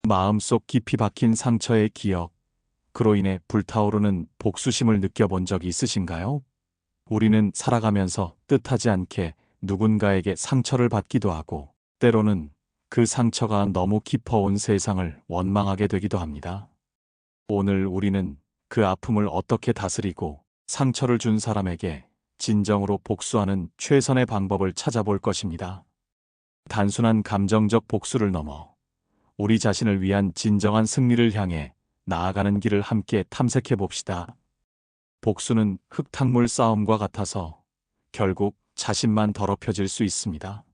마음속 깊이 박힌 상처의 기억, 그로 인해 불타오르는 복수심을 느껴본 적이 있으신가요? 우리는 살아가면서 뜻하지 않게 누군가에게 상처를 받기도 하고, 때로는 그 상처가 너무 깊어온 세상을 원망하게 되기도 합니다. 오늘 우리는 그 아픔을 어떻게 다스리고 상처를 준 사람에게 진정으로 복수하는 최선의 방법을 찾아볼 것입니다. 단순한 감정적 복수를 넘어 우리 자신을 위한 진정한 승리를 향해 나아가는 길을 함께 탐색해 봅시다. 복수는 흙탕물 싸움과 같아서 결국 자신만 더럽혀질 수 있습니다.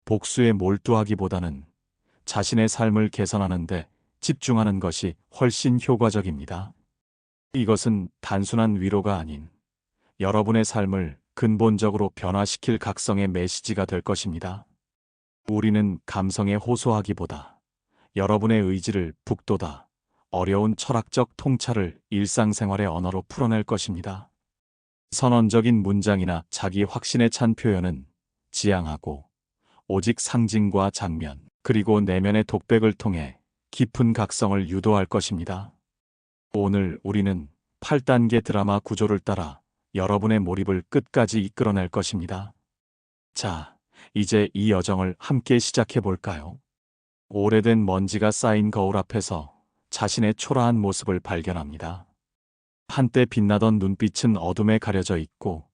복수에 몰두하기보다는 자신의 삶을 개선하는 데 집중하는 것이 훨씬 효과적입니다. 이것은 단순한 위로가 아닌 여러분의 삶을 근본적으로 변화시킬 각성의 메시지가 될 것입니다. 우리는 감성에 호소하기보다 여러분의 의지를 북돋아 어려운 철학적 통찰을 일상생활의 언어로 풀어낼 것입니다. 선언적인 문장이나 자기 확신에 찬 표현은 지양하고 오직 상징과 장면, 그리고 내면의 독백을 통해 깊은 각성을 유도할 것입니다. 오늘 우리는 8단계 드라마 구조를 따라 여러분의 몰입을 끝까지 이끌어낼 것입니다. 자, 이제 이 여정을 함께 시작해 볼까요? 오래된 먼지가 쌓인 거울 앞에서 자신의 초라한 모습을 발견합니다. 한때 빛나던 눈빛은 어둠에 가려져 있고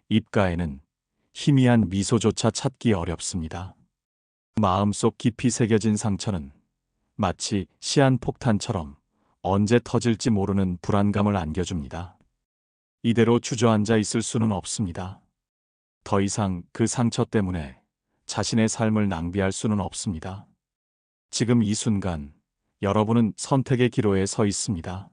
입가에는 희미한 미소조차 찾기 어렵습니다. 마음속 깊이 새겨진 상처는 마치 시한폭탄처럼 언제 터질지 모르는 불안감을 안겨줍니다. 이대로 주저앉아 있을 수는 없습니다. 더 이상 그 상처 때문에 자신의 삶을 낭비할 수는 없습니다. 지금 이 순간 여러분은 선택의 기로에 서 있습니다.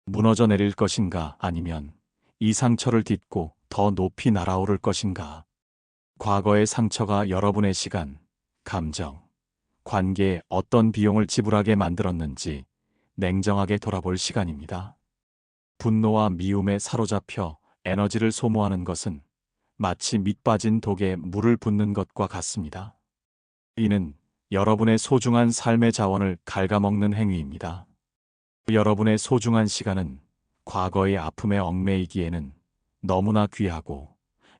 무너져 내릴 것인가, 아니면 이 상처를 딛고 더 높이 날아오를 것인가. 과거의 상처가 여러분의 시간, 감정, 관계에 어떤 비용을 지불하게 만들었는지 냉정하게 돌아볼 시간입니다. 분노와 미움에 사로잡혀 에너지를 소모하는 것은 마치 밑빠진 독에 물을 붓는 것과 같습니다. 이는 여러분의 소중한 삶의 자원을 갉아먹는 행위입니다. 여러분의 소중한 시간은 과거의 아픔에 얽매이기에는 너무나 귀하고,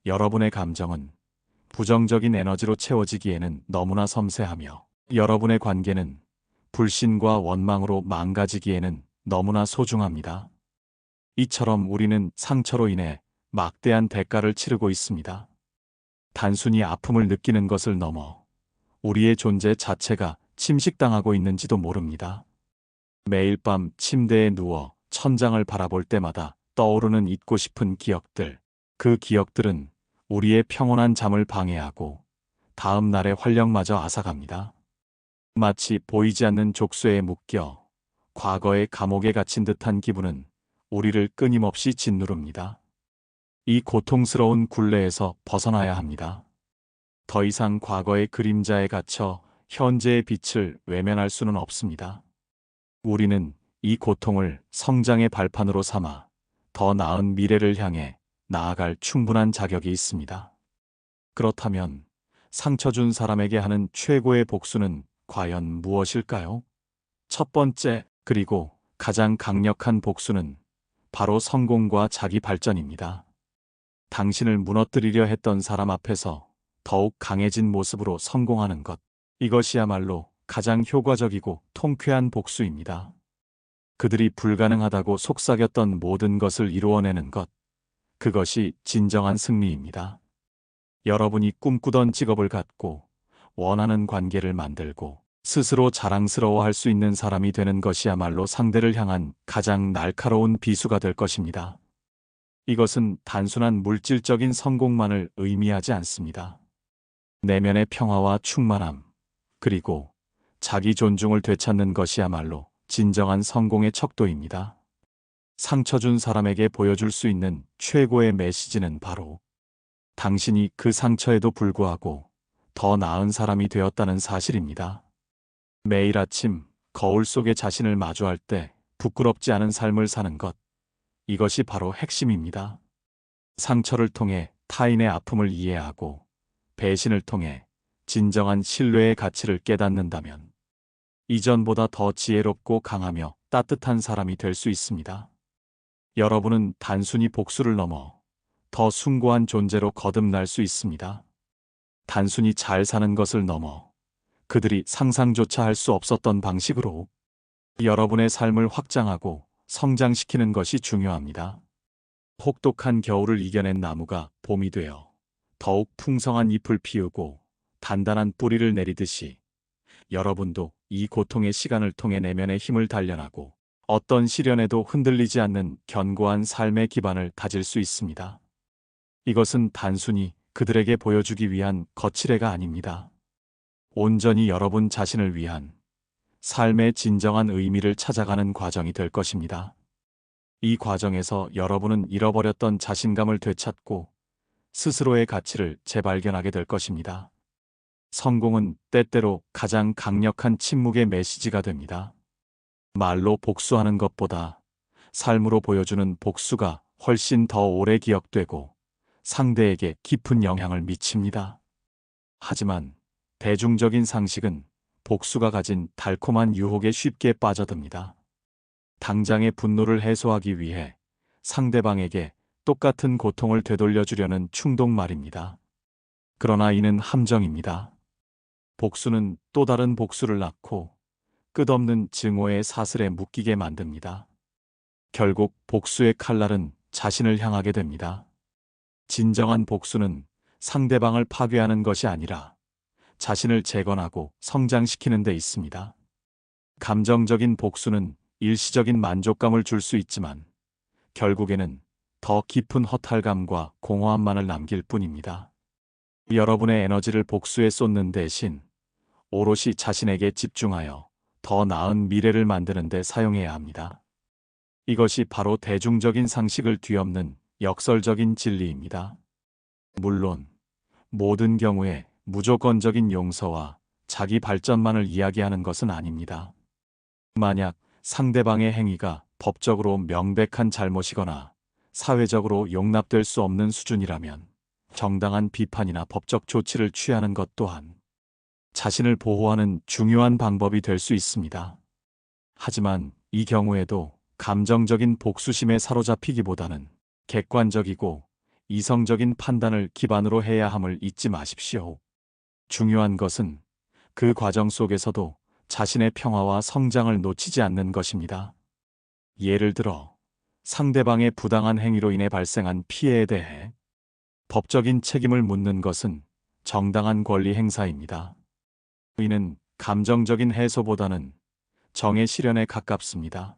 여러분의 감정은 부정적인 에너지로 채워지기에는 너무나 섬세하며, 여러분의 관계는 불신과 원망으로 망가지기에는 너무나 소중합니다. 이처럼 우리는 상처로 인해 막대한 대가를 치르고 있습니다. 단순히 아픔을 느끼는 것을 넘어 우리의 존재 자체가 침식당하고 있는지도 모릅니다. 매일 밤 침대에 누워 천장을 바라볼 때마다 떠오르는 잊고 싶은 기억들. 그 기억들은 우리의 평온한 잠을 방해하고 다음 날의 활력마저 앗아갑니다. 마치 보이지 않는 족쇄에 묶여 과거의 감옥에 갇힌 듯한 기분은 우리를 끊임없이 짓누릅니다. 이 고통스러운 굴레에서 벗어나야 합니다. 더 이상 과거의 그림자에 갇혀 현재의 빛을 외면할 수는 없습니다. 우리는 이 고통을 성장의 발판으로 삼아 더 나은 미래를 향해 나아갈 충분한 자격이 있습니다. 그렇다면 상처 준 사람에게 하는 최고의 복수는 과연 무엇일까요? 첫 번째, 그리고 가장 강력한 복수는 바로 성공과 자기 발전입니다. 당신을 무너뜨리려 했던 사람 앞에서 더욱 강해진 모습으로 성공하는 것. 이것이야말로 가장 효과적이고 통쾌한 복수입니다. 그들이 불가능하다고 속삭였던 모든 것을 이루어내는 것. 그것이 진정한 승리입니다. 여러분이 꿈꾸던 직업을 갖고 원하는 관계를 만들고 스스로 자랑스러워할 수 있는 사람이 되는 것이야말로 상대를 향한 가장 날카로운 비수가 될 것입니다. 이것은 단순한 물질적인 성공만을 의미하지 않습니다. 내면의 평화와 충만함, 그리고 자기 존중을 되찾는 것이야말로 진정한 성공의 척도입니다. 상처 준 사람에게 보여줄 수 있는 최고의 메시지는 바로 당신이 그 상처에도 불구하고 더 나은 사람이 되었다는 사실입니다. 매일 아침 거울 속에 자신을 마주할 때 부끄럽지 않은 삶을 사는 것. 이것이 바로 핵심입니다. 상처를 통해 타인의 아픔을 이해하고 배신을 통해 진정한 신뢰의 가치를 깨닫는다면 이전보다 더 지혜롭고 강하며 따뜻한 사람이 될 수 있습니다. 여러분은 단순히 복수를 넘어 더 숭고한 존재로 거듭날 수 있습니다. 단순히 잘 사는 것을 넘어 그들이 상상조차 할 수 없었던 방식으로 여러분의 삶을 확장하고 성장시키는 것이 중요합니다. 혹독한 겨울을 이겨낸 나무가 봄이 되어 더욱 풍성한 잎을 피우고 단단한 뿌리를 내리듯이 여러분도 이 고통의 시간을 통해 내면의 힘을 단련하고 어떤 시련에도 흔들리지 않는 견고한 삶의 기반을 다질 수 있습니다. 이것은 단순히 그들에게 보여주기 위한 거칠애가 아닙니다. 온전히 여러분 자신을 위한 삶의 진정한 의미를 찾아가는 과정이 될 것입니다. 이 과정에서 여러분은 잃어버렸던 자신감을 되찾고 스스로의 가치를 재발견하게 될 것입니다. 성공은 때때로 가장 강력한 침묵의 메시지가 됩니다. 말로 복수하는 것보다 삶으로 보여주는 복수가 훨씬 더 오래 기억되고 상대에게 깊은 영향을 미칩니다. 하지만 대중적인 상식은 복수가 가진 달콤한 유혹에 쉽게 빠져듭니다. 당장의 분노를 해소하기 위해 상대방에게 똑같은 고통을 되돌려주려는 충동 말입니다. 그러나 이는 함정입니다. 복수는 또 다른 복수를 낳고 끝없는 증오의 사슬에 묶이게 만듭니다. 결국 복수의 칼날은 자신을 향하게 됩니다. 진정한 복수는 상대방을 파괴하는 것이 아니라 자신을 재건하고 성장시키는 데 있습니다. 감정적인 복수는 일시적인 만족감을 줄 수 있지만 결국에는 더 깊은 허탈감과 공허함만을 남길 뿐입니다. 여러분의 에너지를 복수에 쏟는 대신 오롯이 자신에게 집중하여 더 나은 미래를 만드는 데 사용해야 합니다. 이것이 바로 대중적인 상식을 뒤엎는 역설적인 진리입니다. 물론 모든 경우에 무조건적인 용서와 자기 발전만을 이야기하는 것은 아닙니다. 만약 상대방의 행위가 법적으로 명백한 잘못이거나 사회적으로 용납될 수 없는 수준이라면 정당한 비판이나 법적 조치를 취하는 것 또한 자신을 보호하는 중요한 방법이 될 수 있습니다. 하지만 이 경우에도 감정적인 복수심에 사로잡히기보다는 객관적이고 이성적인 판단을 기반으로 해야 함을 잊지 마십시오. 중요한 것은 그 과정 속에서도 자신의 평화와 성장을 놓치지 않는 것입니다. 예를 들어 상대방의 부당한 행위로 인해 발생한 피해에 대해 법적인 책임을 묻는 것은 정당한 권리 행사입니다. 이는 감정적인 해소보다는 정의 실현에 가깝습니다.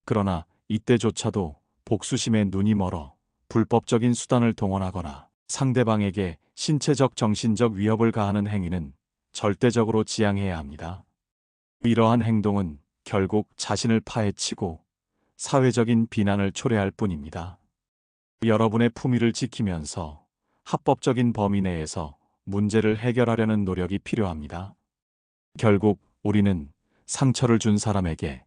그러나 이때조차도 복수심에 눈이 멀어 불법적인 수단을 동원하거나 상대방에게 신체적 정신적 위협을 가하는 행위는 절대적으로 지양해야 합니다. 이러한 행동은 결국 자신을 파헤치고 사회적인 비난을 초래할 뿐입니다. 여러분의 품위를 지키면서 합법적인 범위 내에서 문제를 해결하려는 노력이 필요합니다. 결국 우리는 상처를 준 사람에게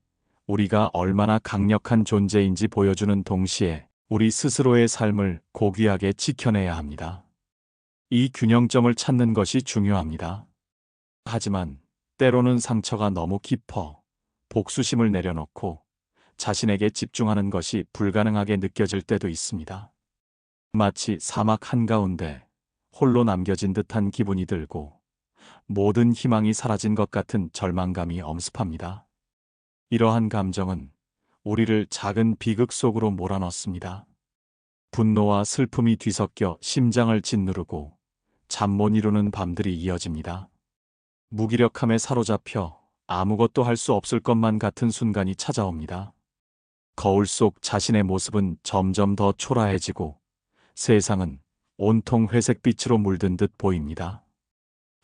우리가 얼마나 강력한 존재인지 보여주는 동시에 우리 스스로의 삶을 고귀하게 지켜내야 합니다. 이 균형점을 찾는 것이 중요합니다. 하지만 때로는 상처가 너무 깊어 복수심을 내려놓고 자신에게 집중하는 것이 불가능하게 느껴질 때도 있습니다. 마치 사막 한가운데 홀로 남겨진 듯한 기분이 들고 모든 희망이 사라진 것 같은 절망감이 엄습합니다. 이러한 감정은 우리를 작은 비극 속으로 몰아넣습니다. 분노와 슬픔이 뒤섞여 심장을 짓누르고 잠 못 이루는 밤들이 이어집니다. 무기력함에 사로잡혀 아무것도 할 수 없을 것만 같은 순간이 찾아옵니다. 거울 속 자신의 모습은 점점 더 초라해지고 세상은 온통 회색빛으로 물든 듯 보입니다.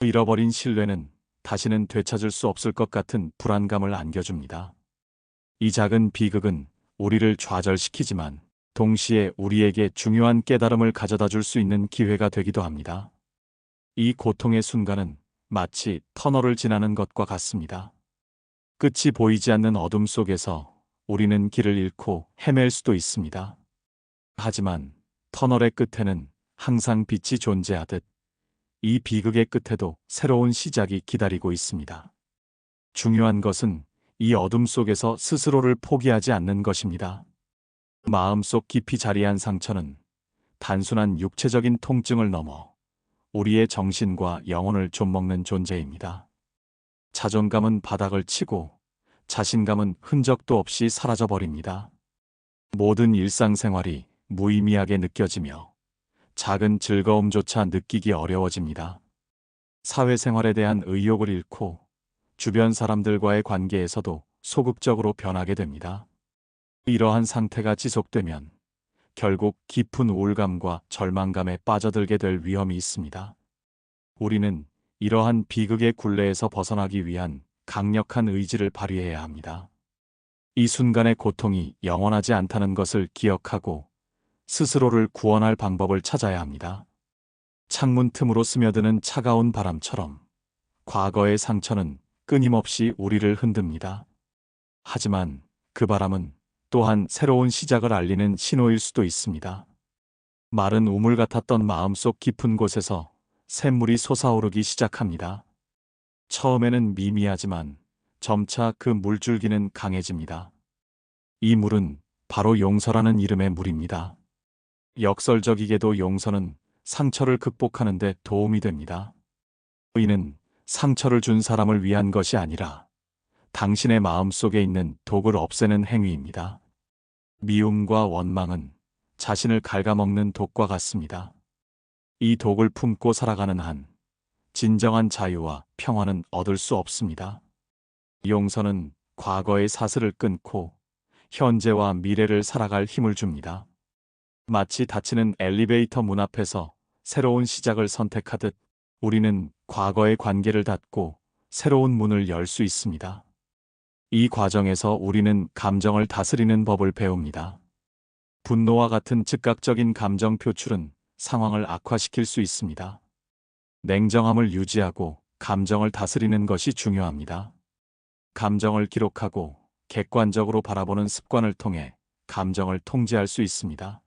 잃어버린 신뢰는 다시는 되찾을 수 없을 것 같은 불안감을 안겨줍니다. 이 작은 비극은 우리를 좌절시키지만 동시에 우리에게 중요한 깨달음을 가져다 줄 수 있는 기회가 되기도 합니다. 이 고통의 순간은 마치 터널을 지나는 것과 같습니다. 끝이 보이지 않는 어둠 속에서 우리는 길을 잃고 헤맬 수도 있습니다. 하지만 터널의 끝에는 항상 빛이 존재하듯 이 비극의 끝에도 새로운 시작이 기다리고 있습니다. 중요한 것은 이 어둠 속에서 스스로를 포기하지 않는 것입니다. 마음속 깊이 자리한 상처는 단순한 육체적인 통증을 넘어 우리의 정신과 영혼을 좀먹는 존재입니다. 자존감은 바닥을 치고 자신감은 흔적도 없이 사라져버립니다. 모든 일상생활이 무의미하게 느껴지며 작은 즐거움조차 느끼기 어려워집니다. 사회생활에 대한 의욕을 잃고 주변 사람들과의 관계에서도 소극적으로 변하게 됩니다. 이러한 상태가 지속되면 결국 깊은 우울감과 절망감에 빠져들게 될 위험이 있습니다. 우리는 이러한 비극의 굴레에서 벗어나기 위한 강력한 의지를 발휘해야 합니다. 이 순간의 고통이 영원하지 않다는 것을 기억하고 스스로를 구원할 방법을 찾아야 합니다. 창문 틈으로 스며드는 차가운 바람처럼 과거의 상처는 끊임없이 우리를 흔듭니다. 하지만 그 바람은 또한 새로운 시작을 알리는 신호일 수도 있습니다. 마른 우물 같았던 마음속 깊은 곳에서 샘물이 솟아오르기 시작합니다. 처음에는 미미하지만 점차 그 물줄기는 강해집니다. 이 물은 바로 용서라는 이름의 물입니다. 역설적이게도 용서는 상처를 극복하는 데 도움이 됩니다. 이는 상처를 준 사람을 위한 것이 아니라 당신의 마음속에 있는 독을 없애는 행위입니다. 미움과 원망은 자신을 갉아먹는 독과 같습니다. 이 독을 품고 살아가는 한 진정한 자유와 평화는 얻을 수 없습니다. 용서는 과거의 사슬을 끊고 현재와 미래를 살아갈 힘을 줍니다. 마치 닫히는 엘리베이터 문 앞에서 새로운 시작을 선택하듯 우리는 과거의 관계를 닫고 새로운 문을 열 수 있습니다. 이 과정에서 우리는 감정을 다스리는 법을 배웁니다. 분노와 같은 즉각적인 감정 표출은 상황을 악화시킬 수 있습니다. 냉정함을 유지하고 감정을 다스리는 것이 중요합니다. 감정을 기록하고 객관적으로 바라보는 습관을 통해 감정을 통제할 수 있습니다.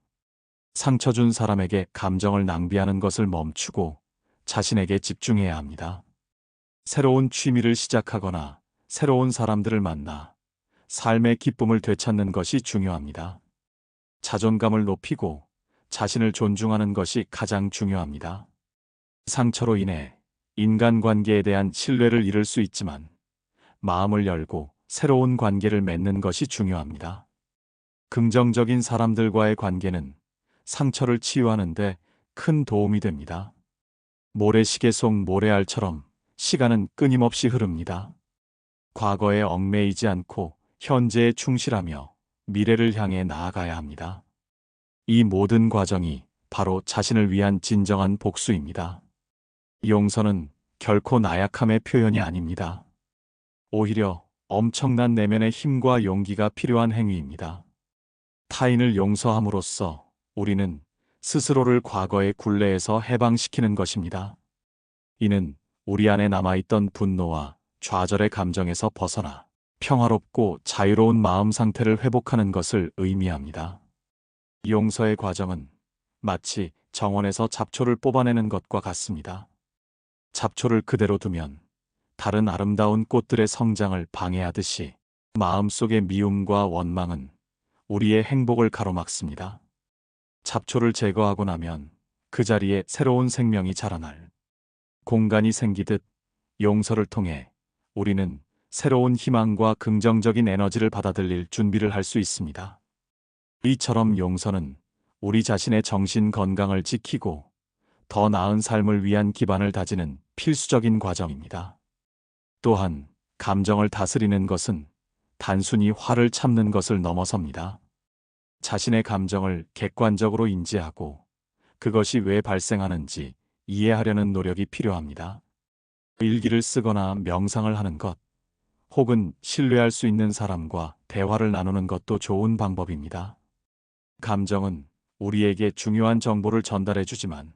상처 준 사람에게 감정을 낭비하는 것을 멈추고 자신에게 집중해야 합니다. 새로운 취미를 시작하거나 새로운 사람들을 만나 삶의 기쁨을 되찾는 것이 중요합니다. 자존감을 높이고 자신을 존중하는 것이 가장 중요합니다. 상처로 인해 인간관계에 대한 신뢰를 잃을 수 있지만 마음을 열고 새로운 관계를 맺는 것이 중요합니다. 긍정적인 사람들과의 관계는 상처를 치유하는 데 큰 도움이 됩니다. 모래시계 속 모래알처럼 시간은 끊임없이 흐릅니다. 과거에 얽매이지 않고 현재에 충실하며 미래를 향해 나아가야 합니다. 이 모든 과정이 바로 자신을 위한 진정한 복수입니다. 용서는 결코 나약함의 표현이 아닙니다. 오히려 엄청난 내면의 힘과 용기가 필요한 행위입니다. 타인을 용서함으로써 우리는 스스로를 과거의 굴레에서 해방시키는 것입니다. 이는 우리 안에 남아있던 분노와 좌절의 감정에서 벗어나 평화롭고 자유로운 마음 상태를 회복하는 것을 의미합니다. 용서의 과정은 마치 정원에서 잡초를 뽑아내는 것과 같습니다. 잡초를 그대로 두면 다른 아름다운 꽃들의 성장을 방해하듯이 마음속의 미움과 원망은 우리의 행복을 가로막습니다. 잡초를 제거하고 나면 그 자리에 새로운 생명이 자라날 공간이 생기듯 용서를 통해 우리는 새로운 희망과 긍정적인 에너지를 받아들일 준비를 할 수 있습니다. 이처럼 용서는 우리 자신의 정신 건강을 지키고 더 나은 삶을 위한 기반을 다지는 필수적인 과정입니다. 또한 감정을 다스리는 것은 단순히 화를 참는 것을 넘어섭니다. 자신의 감정을 객관적으로 인지하고 그것이 왜 발생하는지 이해하려는 노력이 필요합니다. 일기를 쓰거나 명상을 하는 것, 혹은 신뢰할 수 있는 사람과 대화를 나누는 것도 좋은 방법입니다. 감정은 우리에게 중요한 정보를 전달해 주지만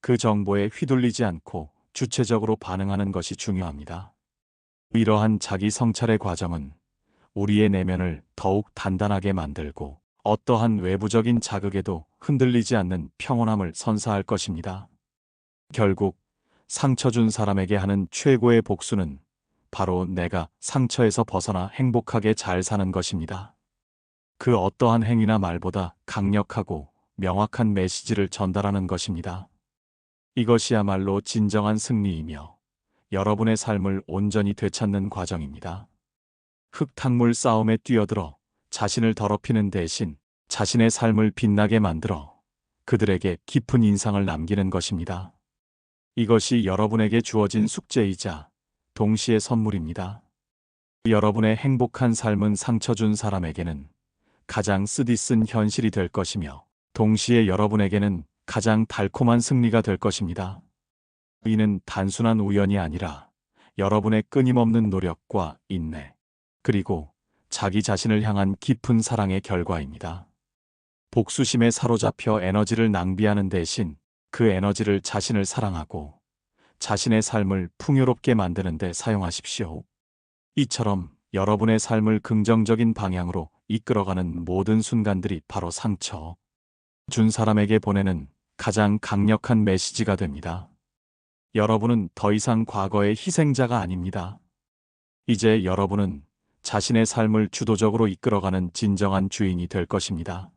그 정보에 휘둘리지 않고 주체적으로 반응하는 것이 중요합니다. 이러한 자기 성찰의 과정은 우리의 내면을 더욱 단단하게 만들고 어떠한 외부적인 자극에도 흔들리지 않는 평온함을 선사할 것입니다. 결국 상처 준 사람에게 하는 최고의 복수는 바로 내가 상처에서 벗어나 행복하게 잘 사는 것입니다. 그 어떠한 행위나 말보다 강력하고 명확한 메시지를 전달하는 것입니다. 이것이야말로 진정한 승리이며 여러분의 삶을 온전히 되찾는 과정입니다. 흙탕물 싸움에 뛰어들어 자신을 더럽히는 대신 자신의 삶을 빛나게 만들어 그들에게 깊은 인상을 남기는 것입니다. 이것이 여러분에게 주어진 숙제이자 동시에 선물입니다. 여러분의 행복한 삶은 상처 준 사람에게는 가장 쓰디쓴 현실이 될 것이며 동시에 여러분에게는 가장 달콤한 승리가 될 것입니다. 이는 단순한 우연이 아니라 여러분의 끊임없는 노력과 인내, 그리고 자기 자신을 향한 깊은 사랑의 결과입니다. 복수심에 사로잡혀 에너지를 낭비하는 대신 그 에너지를 자신을 사랑하고 자신의 삶을 풍요롭게 만드는 데 사용하십시오. 이처럼 여러분의 삶을 긍정적인 방향으로 이끌어가는 모든 순간들이 바로 상처 준 사람에게 보내는 가장 강력한 메시지가 됩니다. 여러분은 더 이상 과거의 희생자가 아닙니다. 이제 여러분은 자신의 삶을 주도적으로 이끌어가는 진정한 주인이 될 것입니다.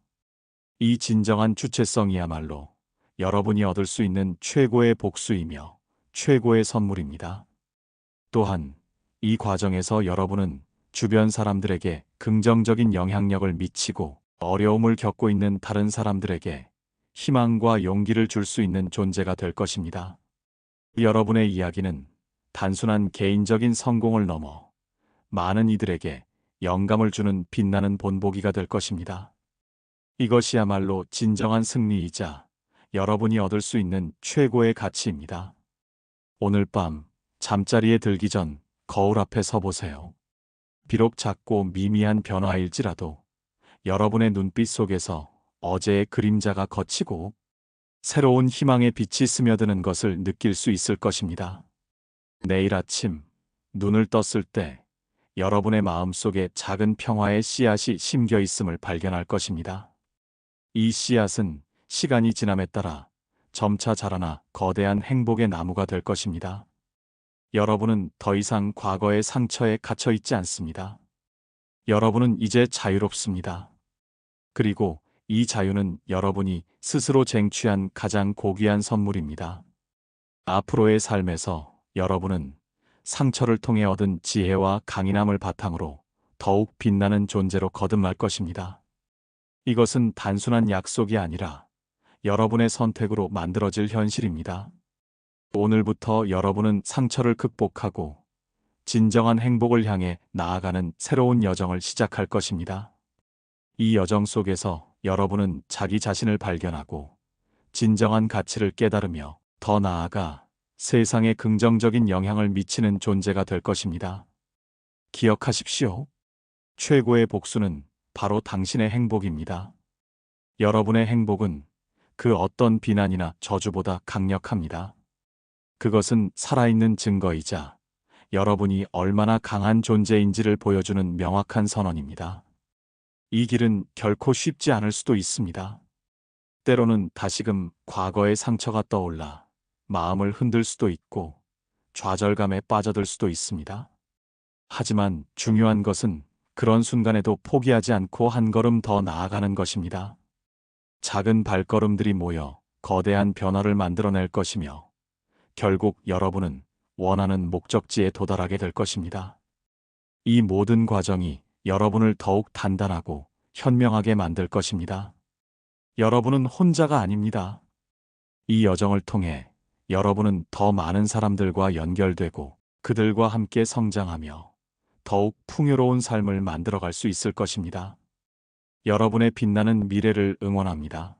이 진정한 주체성이야말로 여러분이 얻을 수 있는 최고의 복수이며 최고의 선물입니다. 또한 이 과정에서 여러분은 주변 사람들에게 긍정적인 영향력을 미치고 어려움을 겪고 있는 다른 사람들에게 희망과 용기를 줄 수 있는 존재가 될 것입니다. 여러분의 이야기는 단순한 개인적인 성공을 넘어 많은 이들에게 영감을 주는 빛나는 본보기가 될 것입니다. 이것이야말로 진정한 승리이자 여러분이 얻을 수 있는 최고의 가치입니다. 오늘 밤 잠자리에 들기 전 거울 앞에 서 보세요. 비록 작고 미미한 변화일지라도 여러분의 눈빛 속에서 어제의 그림자가 걷히고 새로운 희망의 빛이 스며드는 것을 느낄 수 있을 것입니다. 내일 아침 눈을 떴을 때 여러분의 마음속에 작은 평화의 씨앗이 심겨 있음을 발견할 것입니다. 이 씨앗은 시간이 지남에 따라 점차 자라나 거대한 행복의 나무가 될 것입니다. 여러분은 더 이상 과거의 상처에 갇혀 있지 않습니다. 여러분은 이제 자유롭습니다. 그리고 이 자유는 여러분이 스스로 쟁취한 가장 고귀한 선물입니다. 앞으로의 삶에서 여러분은 상처를 통해 얻은 지혜와 강인함을 바탕으로 더욱 빛나는 존재로 거듭날 것입니다. 이것은 단순한 약속이 아니라 여러분의 선택으로 만들어질 현실입니다. 오늘부터 여러분은 상처를 극복하고 진정한 행복을 향해 나아가는 새로운 여정을 시작할 것입니다. 이 여정 속에서 여러분은 자기 자신을 발견하고 진정한 가치를 깨달으며 더 나아가 세상에 긍정적인 영향을 미치는 존재가 될 것입니다. 기억하십시오. 최고의 복수는 바로 당신의 행복입니다. 여러분의 행복은 그 어떤 비난이나 저주보다 강력합니다. 그것은 살아있는 증거이자 여러분이 얼마나 강한 존재인지를 보여주는 명확한 선언입니다. 이 길은 결코 쉽지 않을 수도 있습니다. 때로는 다시금 과거의 상처가 떠올라 마음을 흔들 수도 있고 좌절감에 빠져들 수도 있습니다. 하지만 중요한 것은 그런 순간에도 포기하지 않고 한 걸음 더 나아가는 것입니다. 작은 발걸음들이 모여 거대한 변화를 만들어낼 것이며 결국 여러분은 원하는 목적지에 도달하게 될 것입니다. 이 모든 과정이 여러분을 더욱 단단하고 현명하게 만들 것입니다. 여러분은 혼자가 아닙니다. 이 여정을 통해 여러분은 더 많은 사람들과 연결되고 그들과 함께 성장하며 더욱 풍요로운 삶을 만들어갈 수 있을 것입니다. 여러분의 빛나는 미래를 응원합니다.